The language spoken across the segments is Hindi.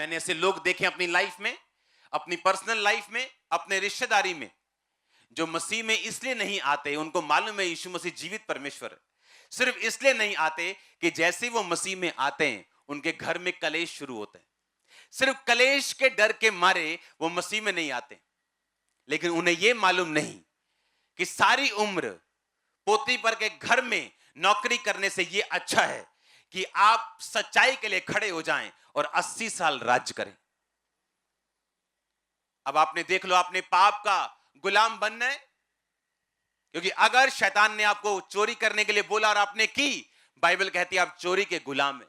मैंने ऐसे लोग देखे अपनी लाइफ में, अपनी पर्सनल लाइफ में, अपने रिश्तेदारी में, जो मसीह में इसलिए नहीं आते, उनको मालूम है यीशु मसीह जीवित परमेश्वर है, सिर्फ इसलिए नहीं आते कि जैसे वो मसीह में आते हैं उनके घर में कलेश शुरू होते हैं। सिर्फ कलेश के डर के मारे वो मसीह में नहीं आते, लेकिन उन्हें यह मालूम नहीं कि सारी उम्र पोती पर के घर में नौकरी करने से यह अच्छा है कि आप सच्चाई के लिए खड़े हो जाएं और 80 साल राज्य करें। अब आपने देख लो, आपने पाप का गुलाम बनना है, क्योंकि अगर शैतान ने आपको चोरी करने के लिए बोला और आपने की, बाइबल कहती है आप चोरी के गुलाम है,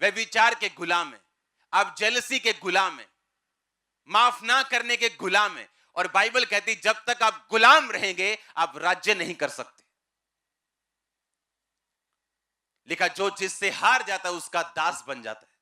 व्यभिचार के गुलाम है, आप जेलसी के गुलाम है, माफ ना करने के गुलाम है। और बाइबल कहती जब तक आप गुलाम रहेंगे आप राज्य नहीं कर सकते। लिखा जो जिससे हार जाता है उसका दास बन जाता है।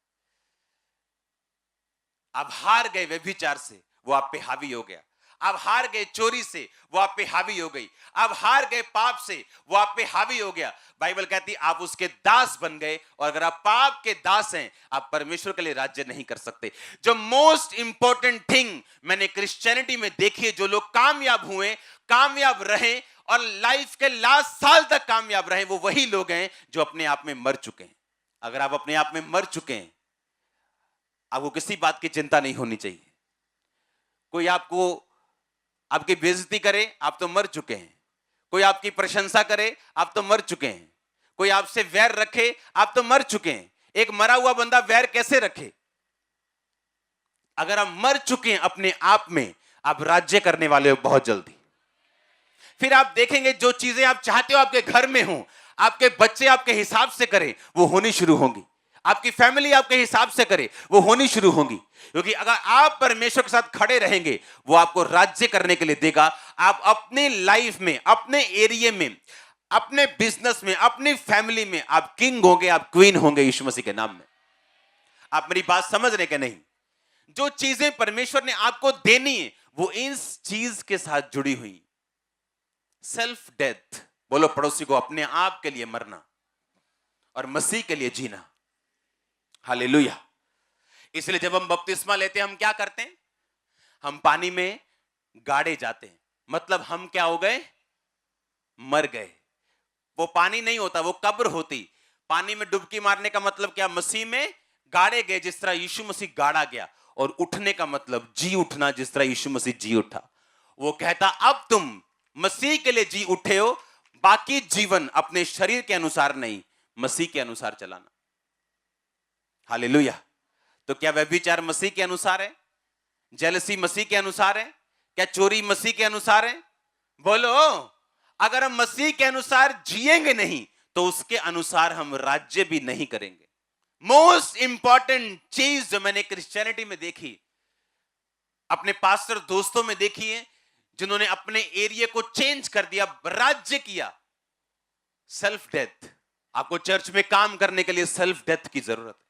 आप हार गए व्यभिचार से, वो आप पे हावी हो गया। आप हार गए चोरी से, वो आप पे हावी हो गई। आप हार गए पाप से, वो आप पे हावी हो गया। बाइबल कहती आप उसके दास बन गए, और अगर आप पाप के दास हैं आप परमेश्वर के लिए राज्य नहीं कर सकते। जो मोस्ट इंपॉर्टेंट थिंग मैंने क्रिश्चियनिटी में देखी है, जो लोग कामयाब हुए, कामयाब रहे और लाइफ के लास्ट साल तक कामयाब रहे, वो वही लोग हैं जो अपने आप में मर चुके हैं। अगर आप अपने आप में मर चुके हैं, आपको किसी बात की चिंता नहीं होनी चाहिए। कोई आपको आपकी बेइज्जती करे, आप तो मर चुके हैं। कोई आपकी प्रशंसा करे, आप तो मर चुके हैं। कोई आपसे वैर रखे, आप तो मर चुके हैं। एक मरा हुआ बंदा वैर कैसे रखे? अगर आप मर चुके हैं अपने आप में, आप राज्य करने वाले हो बहुत जल्दी। फिर आप देखेंगे जो चीजें आप चाहते हो आपके घर में हो, आपके बच्चे आपके हिसाब से करें, वो होनी शुरू होंगी। आपकी फैमिली आपके हिसाब से करे, वो होनी शुरू होंगी। क्योंकि अगर आप परमेश्वर के साथ खड़े रहेंगे, वो आपको राज्य करने के लिए देगा। आप अपनी लाइफ में, अपने एरिया में, अपने बिजनेस में, अपनी फैमिली में आप किंग होंगे, आप क्वीन होंगे यीशु मसीह के नाम में। आप मेरी बात समझ रहे कि नहीं? जो चीजें परमेश्वर ने आपको देनी है वो इस चीज के साथ जुड़ी हुई। सेल्फ डेथ, बोलो पड़ोसी को, अपने आप के लिए मरना और मसीह के लिए जीना। हालेलुया। इसलिए जब हम बपतिस्मा लेते हैं, हम क्या करते हैं? हम पानी में गाड़े जाते हैं। मतलब हम क्या हो गए? मर गए। वो पानी नहीं होता, वो कब्र होती। पानी में डुबकी मारने का मतलब क्या? मसीह में गाड़े गए, जिस तरह यीशु मसीह गाड़ा गया। और उठने का मतलब जी उठना, जिस तरह यीशु मसीह जी उठा। वो कहता अब तुम मसीह के लिए जी उठे हो, बाकी जीवन अपने शरीर के अनुसार नहीं, मसीह के अनुसार चलाना। हालेलुया। तो क्या व्यभिचार मसीह के अनुसार है? जेलसी मसीह के अनुसार है? क्या चोरी मसीह के अनुसार है? बोलो। अगर हम मसीह के अनुसार जिएंगे नहीं, तो उसके अनुसार हम राज्य भी नहीं करेंगे। मोस्ट इंपॉर्टेंट चीज जो मैंने क्रिश्चियनिटी में देखी, अपने पास्टर दोस्तों में देखी है, जिन्होंने अपने एरिया को चेंज कर दिया, राज्य किया, सेल्फ डेथ। आपको चर्च में काम करने के लिए सेल्फ डेथ की जरूरत है।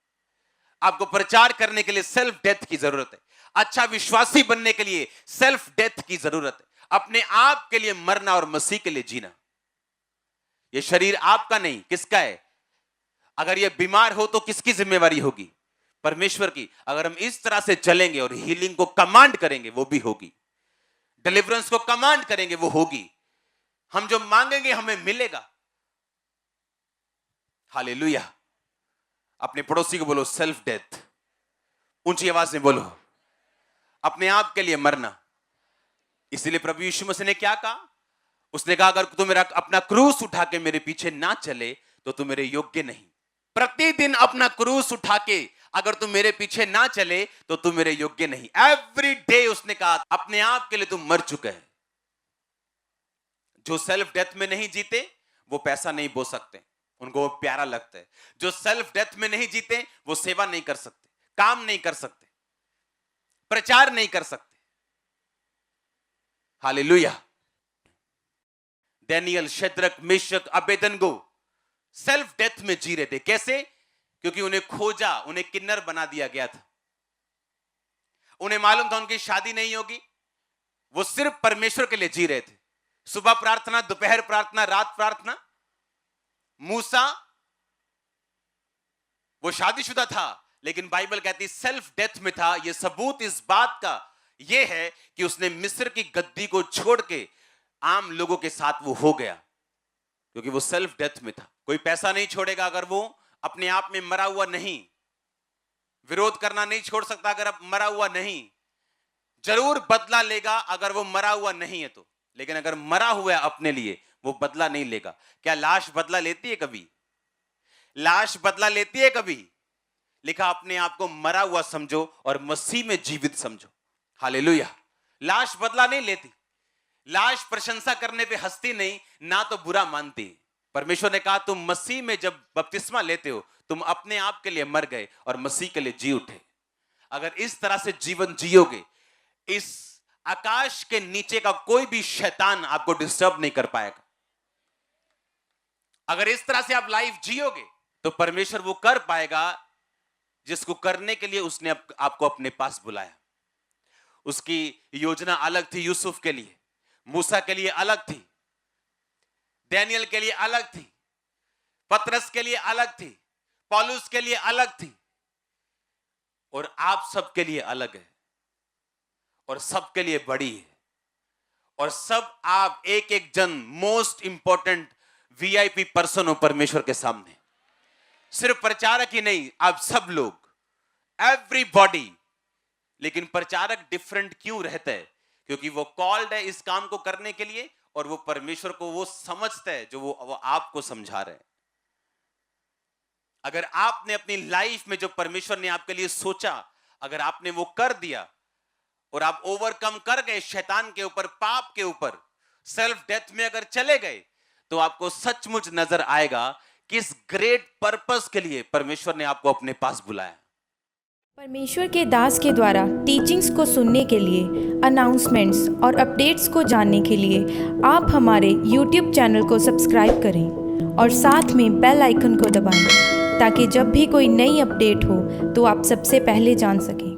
आपको प्रचार करने के लिए सेल्फ डेथ की जरूरत है। अच्छा विश्वासी बनने के लिए सेल्फ डेथ की जरूरत है। अपने आप के लिए मरना और मसीह के लिए जीना। यह शरीर आपका नहीं, किसका है? अगर यह बीमार हो तो किसकी जिम्मेवारी होगी? परमेश्वर की। अगर हम इस तरह से चलेंगे और हीलिंग को कमांड करेंगे, वो भी होगी। डिलीवरेंस को कमांड करेंगे, वो होगी। हम जो मांगेंगे हमें मिलेगा। हालेलुया। अपने पड़ोसी को बोलो सेल्फ डेथ, ऊंची आवाज में बोलो, अपने आप के लिए मरना। इसलिए प्रभु यीशु मसीह ने क्या कहा? उसने कहा अगर तू मेरा अपना क्रूस उठा के मेरे पीछे ना चले तो तू मेरे योग्य नहीं। प्रतिदिन अपना क्रूस उठा के अगर तू मेरे पीछे ना चले तो तू मेरे योग्य नहीं। एवरी डे उसने कहा अपने आप के लिए तू मर चुका है। जो सेल्फ डेथ में नहीं जीते वो पैसा नहीं बो सकते, उनको वो प्यारा लगता है। जो सेल्फ डेथ में नहीं जीते वो सेवा नहीं कर सकते, काम नहीं कर सकते, प्रचार नहीं कर सकते। Hallelujah. Daniel, Shadrach, Meshach, Abednego self death में जी रहे थे। कैसे? क्योंकि उन्हें खोजा, उन्हें किन्नर बना दिया गया था। उन्हें मालूम था उनकी शादी नहीं होगी। वो सिर्फ परमेश्वर के लिए जी रहे थे। सुबह प्रार्थना, दोपहर प्रार्थना, रात प्रार्थना। मूसा वो शादीशुदा था लेकिन बाइबल कहती सेल्फ डेथ में था। यह सबूत इस बात का यह है कि उसने मिस्र की गद्दी को छोड़ के आम लोगों के साथ वो हो गया, क्योंकि वो सेल्फ डेथ में था। कोई पैसा नहीं छोड़ेगा अगर वो अपने आप में मरा हुआ नहीं। विरोध करना नहीं छोड़ सकता अगर अब मरा हुआ नहीं। जरूर बदला लेगा अगर वो मरा हुआ नहीं है तो, लेकिन अगर मरा हुआ है अपने लिए वो बदला नहीं लेगा। क्या लाश बदला लेती है कभी? लाश बदला लेती है कभी? लिखा अपने आप को मरा हुआ समझो और मसीह में जीवित समझो। हालेलुया। लाश बदला नहीं लेती। लाश प्रशंसा करने पे हंसती नहीं, ना तो बुरा मानती। परमेश्वर ने कहा तुम मसीह में जब बपतिस्मा लेते हो तुम अपने आप के लिए मर गए और मसीह के लिए जी उठे। अगर इस तरह से जीवन जियोगे, इस आकाश के नीचे का कोई भी शैतान आपको डिस्टर्ब नहीं कर पाएगा। अगर इस तरह से आप लाइफ जियोगे तो परमेश्वर वो कर पाएगा जिसको करने के लिए उसने आपको अपने पास बुलाया। उसकी योजना अलग थी यूसुफ के लिए, मूसा के लिए अलग थी, डैनियल के लिए अलग थी, पतरस के लिए अलग थी, पौलुस के लिए अलग थी, और आप सबके लिए अलग है और सबके लिए बड़ी है। और सब आप एक एक जन मोस्ट इंपॉर्टेंट वीआईपी पर्सन हो परमेश्वर के सामने। सिर्फ प्रचारक ही नहीं, आप सब लोग, एवरीबॉडी। लेकिन प्रचारक डिफरेंट क्यों रहता है? क्योंकि वो कॉल्ड है इस काम को करने के लिए और वो परमेश्वर को वो समझता है जो वो आपको समझा रहे हैं। अगर आपने अपनी लाइफ में जो परमेश्वर ने आपके लिए सोचा, अगर आपने वो कर दिया और आप ओवरकम कर गए शैतान के ऊपर, पाप के ऊपर, सेल्फ डेथ में अगर चले गए, तो आपको सचमुच नजर आएगा किस ग्रेट पर्पस के लिए परमेश्वर ने आपको अपने पास बुलाया। परमेश्वर के दास के द्वारा टीचिंग्स को सुनने के लिए, अनाउंसमेंट्स और अपडेट्स को जानने के लिए आप हमारे YouTube चैनल को सब्सक्राइब करें और साथ में बेल आइकन को दबाएं, ताकि जब भी कोई नई अपडेट हो तो आप सबसे पहले जान सकें।